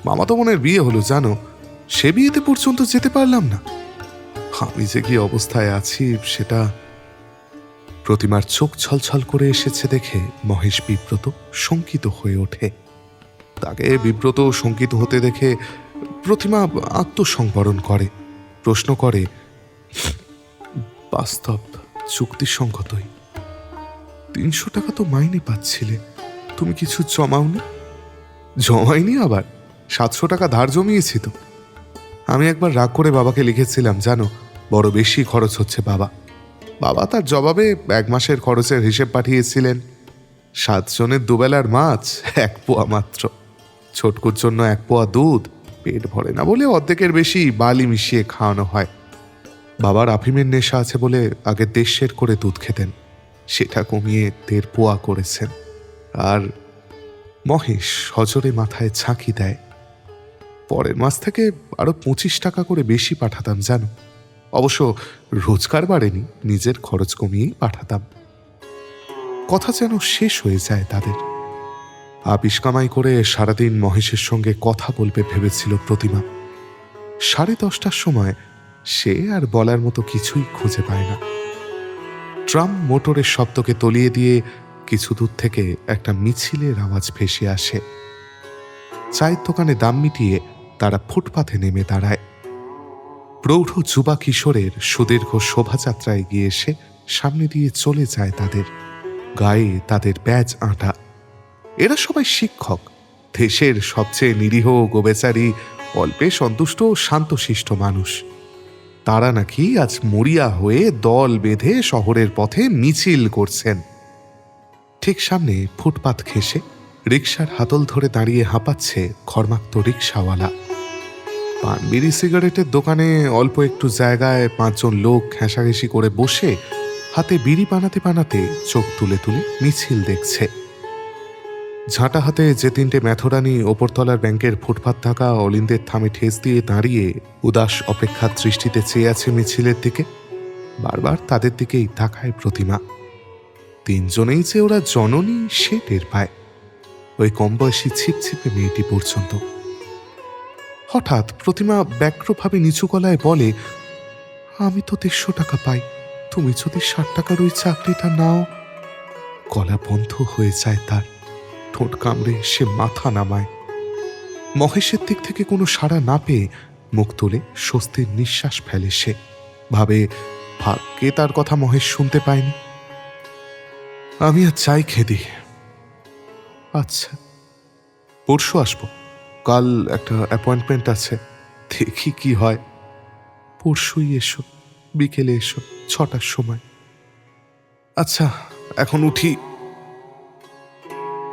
মামাতো বোনের বিয়ে হলো জানো, সে বিয়েতে পর্যন্ত যেতে পারলাম না। আমি যে কি অবস্থায় আছি সেটা। প্রতিমার চোখ ছলছল করে এসেছে দেখে মহেশ বিব্রত, শঙ্কিত হয়ে ওঠে। তাকে বিব্রত শঙ্কিত হতে দেখে প্রতিমা আত্মসংবরণ করে, প্রশ্ন করে, বাস্তব চুক্তিসঙ্গতই। 300 টাকা তো মাইনে পাচ্ছিলে, তুমি কিছু জমাওনি? জমাইনি আবার, 700 টাকা ধার জমিয়েছি তো। আমি একবার রাগ করে বাবাকে লিখেছিলাম জানো, বড় বেশি খরচ হচ্ছে বাবা। বাবা তার জবাবে 1 মাসের খরচের হিসেব পাঠিয়েছিলেন। 7 জনের দুবেলার মাছ 1 পোয়া মাত্র। ছোটকুর জন্য 1 পোয়া দুধ, পেট ভরে না বলে অর্ধেকের বেশি বালি মিশিয়ে খাওয়ানো হয়। বাবার আফিমের নেশা আছে বলে আগে 1.5 সের করে দুধ খেতেন, সেটা কমিয়ে 1.5 পোয়া করেছেন। আর মহেশ সজোরে মাথায় ঝাঁকি দেয়, পরের মাস থেকে আরো 25 টাকা করে বেশি পাঠাতাম জানো। অবশ্য রোজগার বাড়েনি, নিজের খরচ কমিয়েই পাঠাতাম। কথা যেন শেষ হয়ে যায় তাদের। আপিস কামাই করে সারাদিন মহেশের সঙ্গে কথা বলবে ভেবেছিল প্রতিমা। 10:30টার সময় সে আর বলার মতো কিছুই খুঁজে পায় না। ট্রাম মোটরের শব্দকে তলিয়ে দিয়ে কিছু দূর থেকে একটা মিছিলের আওয়াজ ভেসে আসে। চায়ের দোকানে দাম মিটিয়ে তারা ফুটপাথে নেমে দাঁড়ায়। প্রৌঢ় যুবা কিশোরের সুদীর্ঘ শোভাযাত্রায় গিয়ে এসে সামনে দিয়ে চলে যায় তাদের। গায়ে তাদের ব্যাজ আঁটা। এরা সবাই শিক্ষক, দেশের সবচেয়ে নিরীহ গোবেচারী, অল্পে সন্তুষ্ট শান্তশিষ্ট মানুষ। তারা নাকি আজ মরিয়া হয়ে দল বেঁধে শহরের পথে মিছিল করছেন। ঠিক সামনে ফুটপাত ঘেঁষে রিকশার হাতল ধরে দাঁড়িয়ে হাঁপাচ্ছে ঘর্মাক্ত রিকশাওয়ালা। পান বিড়ি সিগারেটের দোকানে অল্প একটু জায়গায় 5 জন লোক ঘেঁষাঘেঁষি করে বসে হাতে বিড়ি বানাতে বানাতে চোখ তুলে তুলে মিছিল দেখছে। ঝাঁটা হাতে যে 3টে ম্যাথরানি ওপরতলার ব্যাংকের ফুটপাত থাকা অলিন্দের থামে ঠেস দিয়ে দাঁড়িয়ে উদাস অপেক্ষার দৃষ্টিতে চেয়ে আছে মিছিলের দিকে। বারবার তাদের দিকেই তাকায় প্রতিমা। 3 জনেই যে ওরা জননী সে টের পায়, ওই কম বয়সী ছিপছিপে মেয়েটি পর্যন্ত। হঠাৎ প্রতিমা ব্যগ্রভাবে নিচু গলায় বলে, আমি তো 150 টাকা পাই, তুমি যদি 60 টাকার ওই চাকরিটা নাও। গলা বন্ধ হয়ে যায় তার, ঠোঁট কামড়ে সে মাথা নামায়। মহেশের দিক থেকে কোনো সাড়া না পেয়ে মুখ তুলে স্বস্তির নিঃশ্বাস ফেলে সে। ভাবে ভাগ্যে তার কথা মহেশ শুনতে পায়নি। আমি আর চাই খেদি। আচ্ছা, পরশু আসবো, কাল একটা অ্যাপয়েন্টমেন্ট আছে, দেখি কি হয়। পরশুই এসো। বিকেলে এসো 6টার সময়। আচ্ছা, এখন উঠি।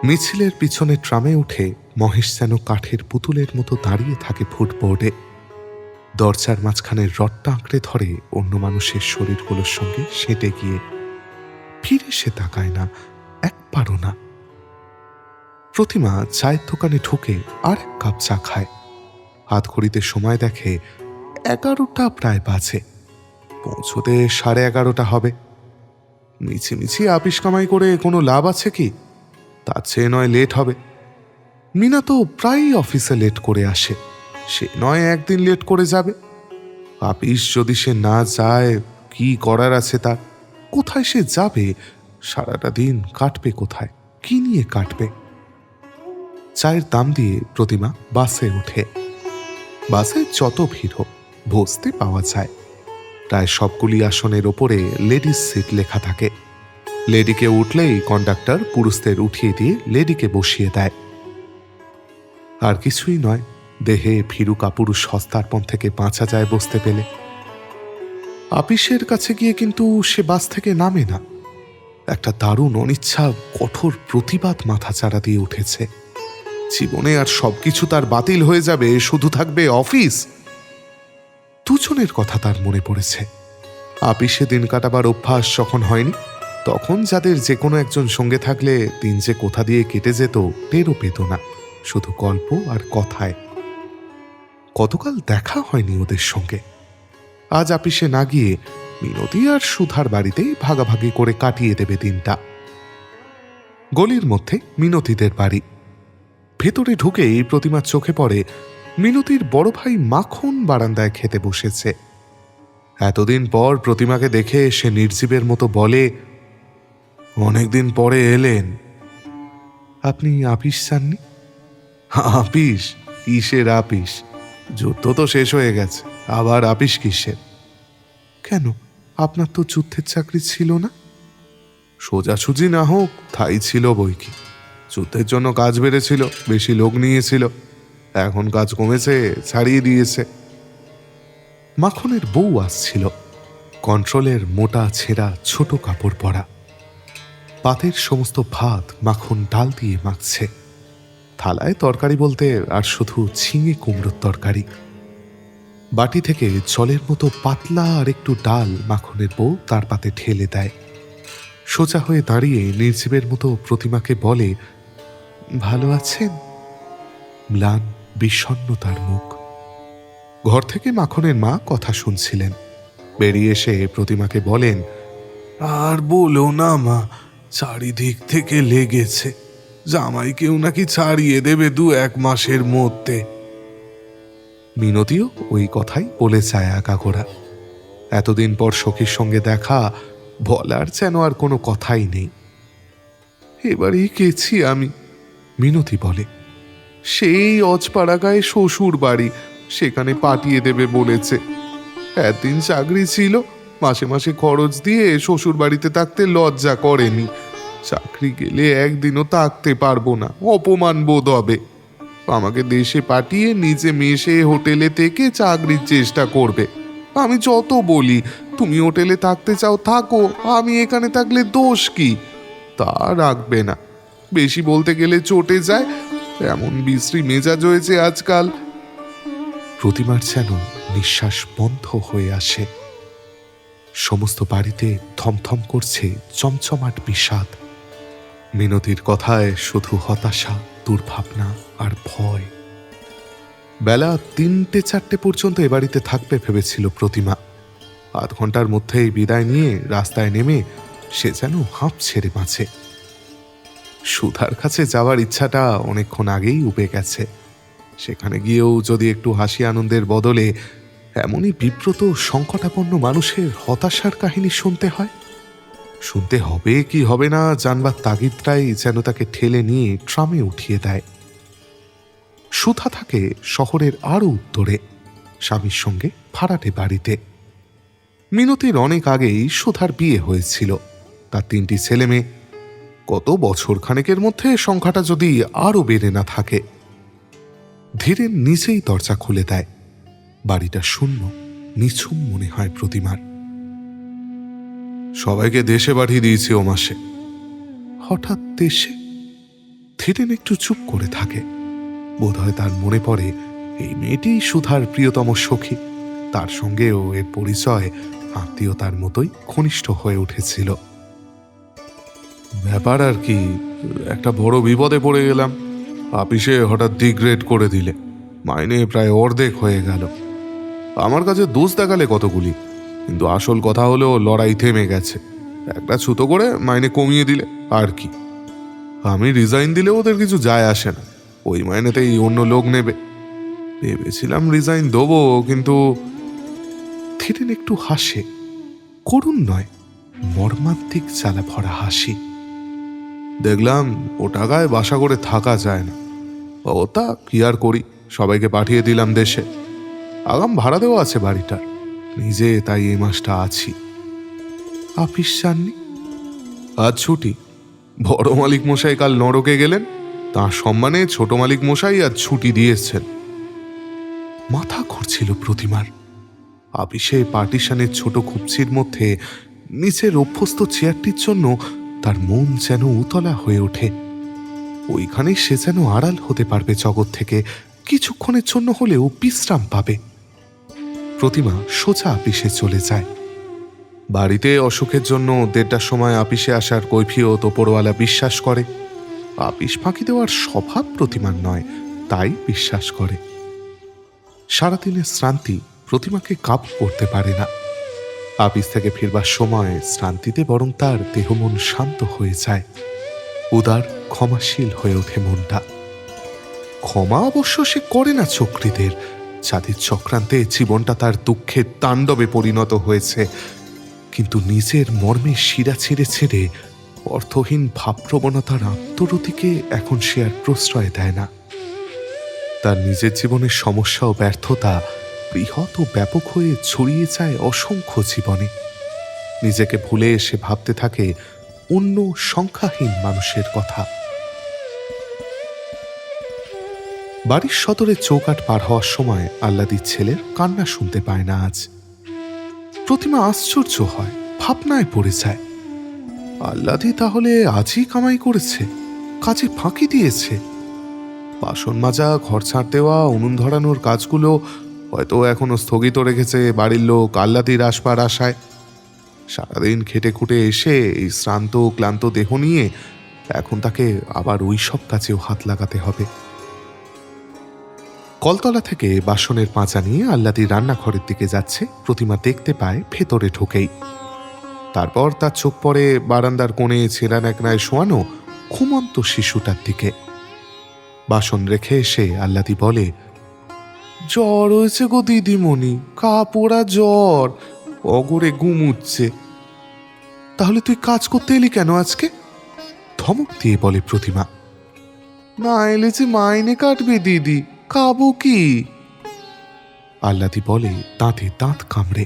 মিছিলের পিছনে ট্রামে উঠে মহেশ যেন কাঠের পুতুলের মতো দাঁড়িয়ে থাকে ফুটবোর্ডে। দরজার মাঝখানে রডটা আঁকড়ে ধরে অন্য মানুষের শরীরগুলোর সঙ্গে সেঁটে গিয়ে ফিরে সে তাকায় না, একবারও না। প্রতিমা চায়ের দোকানে ঢুকে আর এক কাপ চা খায়। হাত ঘড়িতে সময় দেখে 11টা প্রায় বাজে। পৌঁছতে 11:30 হবে। মিছিমিছি আপিস কামাই করে কোনো লাভ আছে কি? তার চেয়ে নয় লেট হবে। মিনা তো প্রায়ই অফিসে লেট করে আসে, সে নয় একদিন লেট করে যাবে। আপিস যদি সে না যায়, কি করার আছে তার? কোথায় সে যাবে? সারাটা দিন কাটবে কোথায়? কি নিয়ে কাটবে? চায়ের দাম দিয়ে প্রতিমা বাসে ওঠে। বাসে যত ভিড় হোক বসতে পাওয়া যায়। প্রায় সবগুলি আসনের ওপরে লেডিস সিট লেখা থাকে। লেডিকে উঠলেই কন্ডাক্টর পুরুষদের উঠিয়ে দিয়ে লেডিকে বসিয়ে দেয়। আর কিছুই নয়, দেহে ভীরু কাপুরুষ হস্তার্পণ থেকে বাঁচা যায় বসতে পেলে। আপিসের কাছে গিয়ে কিন্তু সে বাস থেকে নামে না। একটা দারুণ অনিচ্ছা, কঠোর প্রতিবাদ মাথাচাড়া দিয়ে উঠেছে। জীবনে আর সবকিছু তার বাতিল হয়ে যাবে, শুধু থাকবে অফিস। দুজনের কথা তার মনে পড়েছে। আপিসে দিন কাটাবার অভ্যাস যখন হয়নি, তখন যাদের যে কোনো একজন সঙ্গে থাকলে দিন যে কোথা দিয়ে কেটে যেত টেরও পেত না, শুধু গল্প আর কথায়। কতকাল দেখা হয়নি ওদের সঙ্গে। আজ আপিসে না গিয়ে মিনতি আর সুধার বাড়িতেই ভাগাভাগি করে কাটিয়ে দেবে দিনটা। গলির মধ্যে মিনতিদের বাড়ি। ভেতরে ঢুকেই প্রতিমার চোখে পড়ে মিনতির বড় ভাই মাখন বারান্দায় খেতে বসেছে। এতদিন পর প্রতিমাকে দেখে সে নির্জীবের মতো বলে, অনেকদিন পরে এলেন। আপনি আপিস যাননি? আপিস? কিসের আপিস? যুদ্ধ তো শেষ হয়ে গেছে, আবার আপিস কিসের? কেন, আপনার তো যুদ্ধের চাকরি ছিল না? সোজাসুজি না হোক, তাই ছিল বই কি। যুদ্ধের জন্য কাজ বেড়েছিল, বেশি লোক নিয়েছিল। এখন কাজ কমেছে, ছাড়িয়ে দিয়েছে। মাখনের বউ আসছিল, কন্ট্রোলের মোটা ছেঁড়া ছোট কাপড় পরা। পাতের সমস্ত ভাত মাখন ডাল দিয়ে মাখছে। থালায় তরকারি বলতে আর শুধু ঝিঙে কুমড়োর তরকারি। বাটি থেকে জলের মতো পাতলা আর একটু ডাল মাখনের বউ তার পাতে ঢেলে দেয়। সোজা হয়ে দাঁড়িয়ে নির্জীবের মতো প্রতিমাকে বলে, ভালো আছেন? ম্লান বিষণ্ণ তার মুখ। ঘর থেকে মাখনের মা কথা শুনছিলেন। বেরিয়ে এসে প্রতিমাকে বলেন, আর বলো না মা, চারিদিক থেকে লেগেছে। জামাইকেও নাকি ছাড়িয়ে দেবে 2-1 মাসের মধ্যে। মিনতিও ওই কথাই বলে যায় আগাগোড়া। এতদিন পর সখীর সঙ্গে দেখা, বলার যেন আর কোনো কথাই নেই। এবারেই গেছি আমি, মিনতি বলে। সেই অজপাড়াগায় শ্বশুর বাড়ি, সেখানে পাঠিয়ে দেবে বলেছে। একদিন চাকরি ছিল, মাসে মাসে খরচ দিয়ে শ্বশুর বাড়িতে থাকতে লজ্জা করেনি। চাকরি গেলে একদিনও থাকতে পারবো না, অপমান বোধ হবে। আমাকে দেশে পাঠিয়ে নিজে মেশে হোটেলে থেকে চাকরির চেষ্টা করবে। আমি যত বলি, তুমি হোটেলে থাকতে চাও থাকো, আমি এখানে থাকলে দোষ কি? তা রাখবে না। বেশি বলতে গেলে চটে যায়, এমন বিশ্রী মেজাজ হয়েছে আজকাল। প্রতিমার যেন নিঃশ্বাস বন্ধ হয়ে আসে। সমস্ত বাড়িতে থমথম করছে চমচমাট বিষাদ। মিনতির কথায় শুধু হতাশা, দুর্ভাবনা আর ভয়। বেলা 3-4 পর্যন্ত এ বাড়িতে থাকবে ভেবেছিল প্রতিমা। আধ ঘন্টার মধ্যেই বিদায় নিয়ে রাস্তায় নেমে সে যেন হাঁপ ছেড়ে বাঁচে। সুধার কাছে যাওয়ার ইচ্ছাটা অনেকক্ষণ আগেই উবে গেছে। সেখানে গিয়েও যদি একটু হাসি আনন্দের বদলে এমনই বিব্রত সংকটাপন্ন মানুষের হতাশার কাহিনী শুনতে হয়, শুনতে হবে কি হবে না জানবার তাগিদটাই যেন তাকে ঠেলে নিয়ে ট্রামে উঠিয়ে দেয়। সুধা থাকে শহরের আরো উত্তরে, স্বামীর সঙ্গে ভাড়াটে বাড়িতে। মিনতির অনেক আগেই সুধার বিয়ে হয়েছিল, তার 3টি ছেলে মেয়ে। কত বছর খানেকের মধ্যে সংখ্যাটা যদি আরো বেড়ে না থাকে। ধীরেন নিজেই দরজা খুলে দেয়। বাড়িটা শূন্য, নিঝুম মনে হয় প্রতিমার। সবাইকে দেশে পাঠিয়ে দিয়েছি ও মাসে। হঠাৎ দেশে? থিরেন একটু চুপ করে থাকে। বোধহয় তার মনে পড়ে এই মেয়েটি সুধার প্রিয়তম সখী, তার সঙ্গেও এর পরিচয় আত্মীয়তার মতোই ঘনিষ্ঠ হয়ে উঠেছিল। ব্যাপার আর কি, একটা বড় বিপদে পড়ে গেলাম। অফিসে হঠাৎ ডিগ্রেড করে দিলে, মাইনে প্রায় অর্ধেক হয়ে গেল। আমার কাছে দোষ দেখালে কতগুলি, কিন্তু আসল কথা হলো লড়াই থেমে গেছে। একটা ছুতো করে মাইনে কমিয়ে দিলে আর কি। আমি রিজাইন দিলে ওদের কিছু যায় আসে না, ওই মাইনেতেই অন্য লোক নেবে। ভেবেছিলাম রিজাইন দেবো, কিন্তু থিরেন একটু হাসে, করুণ নয়, মর্মান্তিক জ্বালা ভরা হাসি। দেখলাম ও টাকায় বাসা করে থাকা যায় না। ওটা কি আর করি, সবাইকে পাঠিয়ে দিলাম দেশে। আগাম ভাড়া দেওয়া আছে বাড়িটার, নিজে তাই এই মাসটা আছি। অফিস যাননি? আজ ছুটি। বড় মালিক মশাই কাল নরকে গেলেন, তাঁর সম্মানে ছোট মালিক মশাই আজ ছুটি দিয়েছেন। মাথা ঘুরছিল প্রতিমার। অফিসে পার্টিশনের ছোট খুপচির মধ্যে নিচের অভ্যস্ত চেয়ারটির জন্য তার মন যেন উতলা হয়ে ওঠে। ওইখানে সে যেন আড়াল হতে পারবে জগৎ থেকে, কিছুক্ষণের জন্য হলেও বিশ্রাম পাবে। প্রতিমা সোজা অফিসে চলে যায়। বাড়িতে অসুখের জন্য 1:30টার সময় অফিসে আসার কৈফিয়ত ওপরওয়ালা বিশ্বাস করে। অফিস ফাঁকি দেওয়ার স্বভাব প্রতিমার নয়, তাই বিশ্বাস করে। সারাদিনের শ্রান্তি প্রতিমাকে কাবু করতে পারে না। অফিস থেকে ফিরবার সময় শ্রান্তিতে বরং তার দেহ মন শান্ত হয়ে যায়। উদার ক্ষমাশীল হয়ে ওঠে মনটা। ক্ষমা অবশ্য সে করে না চক্রীদের, যাদের চক্রান্তে জীবনটা তার দুঃখের তাণ্ডবে পরিণত হয়েছে। কিন্তু নিজের মর্মে শিরা ছেড়ে ছেড়ে অর্থহীন ভাবপ্রবণতার আত্মরতিকে এখন সে আর প্রশ্রয় দেয় না। তার নিজের জীবনের সমস্যা ও ব্যর্থতা বৃহৎ ও ব্যাপক হয়ে ছড়িয়ে যায় অসংখ্য জীবনে। নিজেকে ভুলে সে ভাবতে থাকে অন্য সংখ্যাহীন মানুষের কথা। বাড়ির সদরে চৌকাঠ পার হওয়ার সময় আহ্লাদির ছেলের কান্না শুনতে পায় না আজ। প্রতিমা আশ্চর্য হয়, ভাবনায় পড়ে যায়। আহ্লাদি তাহলে আজই কামাই করেছে, কাজে ফাঁকি দিয়েছে। বাসন মাজা, ঘর ছাড় দেওয়া, উনুন ধরানোর কাজগুলো হয়তো এখনো স্থগিত রেখেছে বাড়ির লোক আহ্লাদির আসবার আশায়। সারাদিন খেটে খুঁটে এসে এই শ্রান্ত ক্লান্ত দেহ নিয়ে এখন তাকে আবার ওই সব কাজেও হাত লাগাতে হবে। কলতলা থেকে বাসনের পাঁচা নিয়ে আহ্লাদি রান্নাঘরের দিকে যাচ্ছে প্রতিমা দেখতে পায় ভেতরে ঢোকেই। তারপর তার চোখ পড়ে বারান্দার কোণে ছেঁড়া ন্যাকড়ায় শোয়ানো ঘুমন্ত শিশুটার দিকে। বাসন রেখে এসে আহ্লাদি বলে, জ্বর হয়েছে গো দিদিমণি, কাপড়া জ্বর, অগরে ঘুমুচ্ছে। তাহলে তুই কাজ করতে এলি কেন আজকে? ধমক দিয়ে বলে প্রতিমা। না এলে যে মাইনে কাটবে দিদি, খাবো কি? আহ্লাদি বলে দাঁতে দাঁত কামড়ে।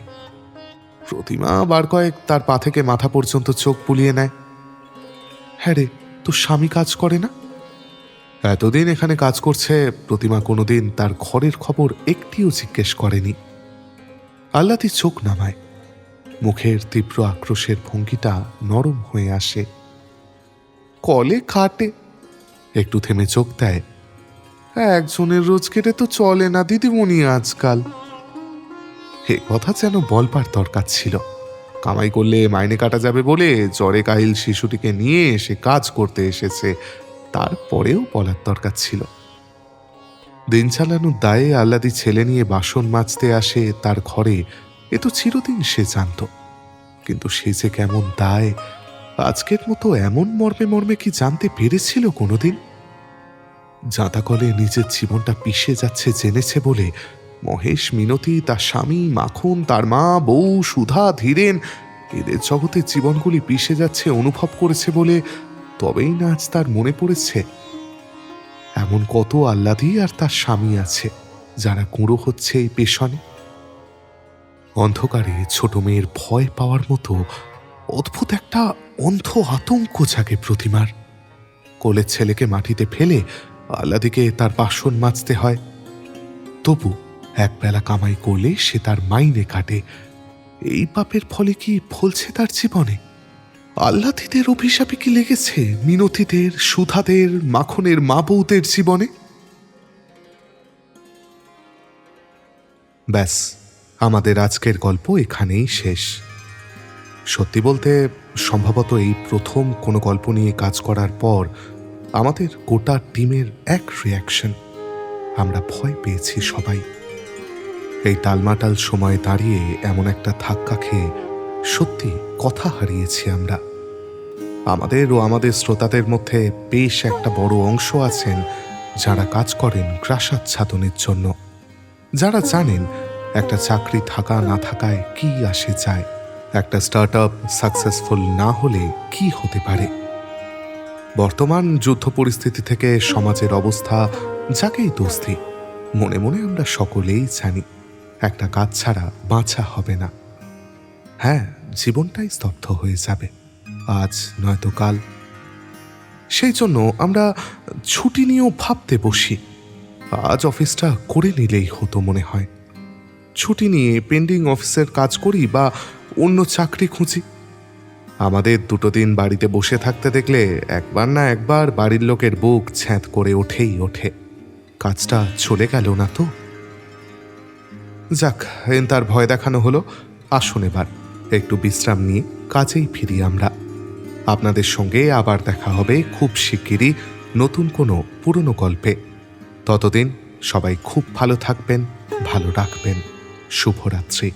প্রতিমা বার কয়েক তার পা থেকে মাথা পর্যন্ত চোখ বুলিয়ে নেয়। হ্যাঁ রে, তোর স্বামী কাজ করে না? এতদিন এখানে কাজ করছে, প্রতিমা কোনোদিন তার ঘরের খবর একটিও জিজ্ঞেস করেনি। আহ্লাদি চোখ নামায়, মুখের তীব্র আক্রোশের ভঙ্গিটা নরম হয়ে আসে। কলে খাটে। একটু থেমে চোখ দেয়। একজনের রোজগেরে তো চলে না দিদিমণি আজকাল। এ কথা যেন বলবার দরকার ছিল। কামাই করলে মাইনে কাটা যাবে বলে জ্বরে কাহিল শিশুটিকে নিয়ে সে কাজ করতে এসেছে, তারপরেও বলার দরকার ছিল। দিন চালানোর দায়ে আহ্লাদি ছেলে নিয়ে বাসন মাজতে আসে তার ঘরে, এ তো চিরদিন সে জানত। কিন্তু সে যে কেমন দায়, আজকের মতো এমন মর্মে মর্মে কি জানতে পেরেছিল কোনোদিন? জাঁতাকলে নিজের জীবনটা পিষে যাচ্ছে জেনেছে বলে মহেশ, মিনতি, তার স্বামী, মাখন, তার মা, বউ, সুধা, ধীরেন, এদের জগতের জীবনগুলি পিষে যাচ্ছে অনুভব করেছে বলে তবেই না আজ তার মনে পড়েছে এমন কত আহ্লাদি আর তার স্বামী আছে যারা গুঁড়ো হচ্ছে এই পেশনে। অন্ধকারে ছোট মেয়ের ভয় পাওয়ার মতো অদ্ভুত একটা অন্ধ আতঙ্ক জাগে প্রতিমার। কোলের ছেলেকে মাটিতে ফেলে আহ্লাদিকে তার বাসন মাজতে হয়। তবু একবেলা কামাই করলে সে তার মাইনে কাটে, এই পাপের ফলে কি ফলছে তার জীবনে? আহ্লাদিদের অভিশাপে কি লেগেছে মিনতিদের, সুধাদের, মাখনের মা বউদের জীবনে? ব্যাস, আমাদের আজকের গল্প এখানেই শেষ। সত্যি বলতে সম্ভবত এই প্রথম কোনো গল্প নিয়ে কাজ করার পর আমাদের গোটা টিমের এক রিয়াকশন, আমরা ভয় পেয়েছি সবাই। এই টালমাটাল সময়ে দাঁড়িয়ে এমন একটা ধাক্কা খেয়ে সত্যি কথা হারিয়েছি আমরা। আমাদের ও আমাদের শ্রোতাদের মধ্যে বেশ একটা বড় অংশ আছেন যারা কাজ করেন গ্রাসাচ্ছাদনের জন্য, যারা জানেন একটা চাকরি থাকা না থাকায় কি আসে যায়, একটা স্টার্ট আপ সাকসেসফুল না হলে কি হতে পারে। বর্তমান যুদ্ধ পরিস্থিতি থেকে সমাজের অবস্থা যাকেই দোষ দিই, মনে মনে আমরা সকলেই জানি একটা কাজ ছাড়া বাঁচা হবে না। হ্যাঁ, জীবনটাই স্তব্ধ হয়ে যাবে, আজ নয়তো কাল। সেই জন্য আমরা ছুটি নিয়েও ভাবতে বসি, আজ অফিসটা করে নিলেই হতো মনে হয়। ছুটি নিয়ে পেন্ডিং অফিসের কাজ করি বা অন্য চাকরি খুঁজি। আমাদের 2 দিন বাড়িতে বসে থাকতে দেখলে একবার না একবার বাড়ির লোকের বুক ছ্যাঁত করে ওঠেই ওঠে, কাজটা চলে গেল না তো। যাক, তার ভয় দেখানো হলো, আসুন এবার একটু বিশ্রাম নিয়ে কাজেই ফিরি আমরা। আপনাদের সঙ্গে আবার দেখা হবে খুব শিগগিরই নতুন কোনো পুরনো গল্পে। ততদিন সবাই খুব ভালো থাকবেন, ভালো রাখবেন। শুভরাত্রি।